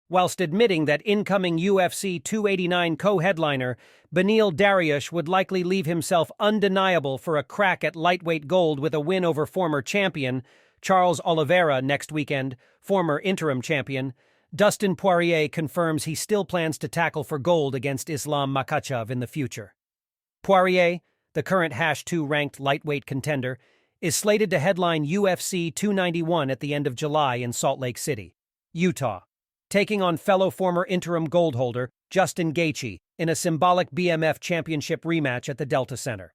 whilst admitting that incoming UFC 289 co-headliner Beneil Dariush would likely leave himself undeniable for a crack at lightweight gold with a win over former champion Charles Oliveira next weekend, former interim champion. Dustin Poirier confirms he still plans to tackle for gold against Islam Makhachev in the future. Poirier, the current #2 ranked lightweight contender, is slated to headline UFC 291 at the end of July in Salt Lake City, Utah, taking on fellow former interim gold holder Justin Gaethje in a symbolic BMF championship rematch at the Delta Center.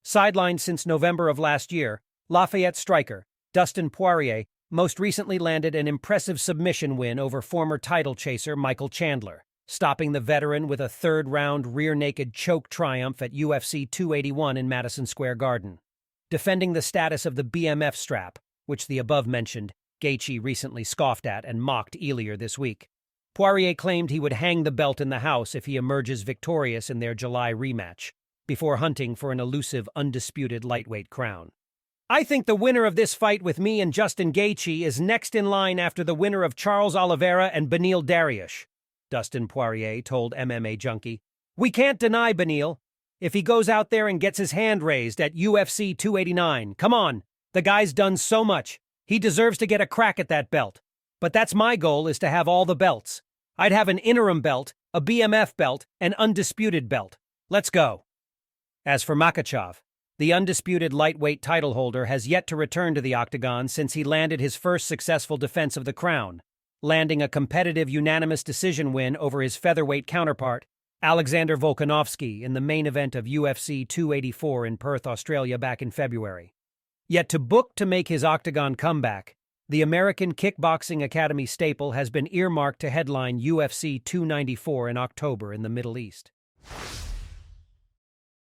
Sidelined since November of last year, Lafayette striker Dustin Poirier most recently landed an impressive submission win over former title chaser Michael Chandler, stopping the veteran with a third-round rear-naked choke triumph at UFC 281 in Madison Square Garden. Defending the status of the BMF strap, which the above-mentioned Gaethje recently scoffed at and mocked earlier this week, Poirier claimed he would hang the belt in the house if he emerges victorious in their July rematch, before hunting for an elusive undisputed lightweight crown. "I think the winner of this fight with me and Justin Gaethje is next in line after the winner of Charles Oliveira and Beneil Dariush," Dustin Poirier told MMA Junkie. "We can't deny Beneil. If he goes out there and gets his hand raised at UFC 289, come on, the guy's done so much. He deserves to get a crack at that belt. But that's my goal, is to have all the belts. I'd have an interim belt, a BMF belt, and undisputed belt. Let's go." As for Makhachev, the undisputed lightweight title holder has yet to return to the octagon since he landed his first successful defense of the crown, landing a competitive unanimous decision win over his featherweight counterpart, Alexander Volkanovski, in the main event of UFC 284 in Perth, Australia back in February. Yet to book to make his octagon comeback, the American Kickboxing Academy staple has been earmarked to headline UFC 294 in October in the Middle East.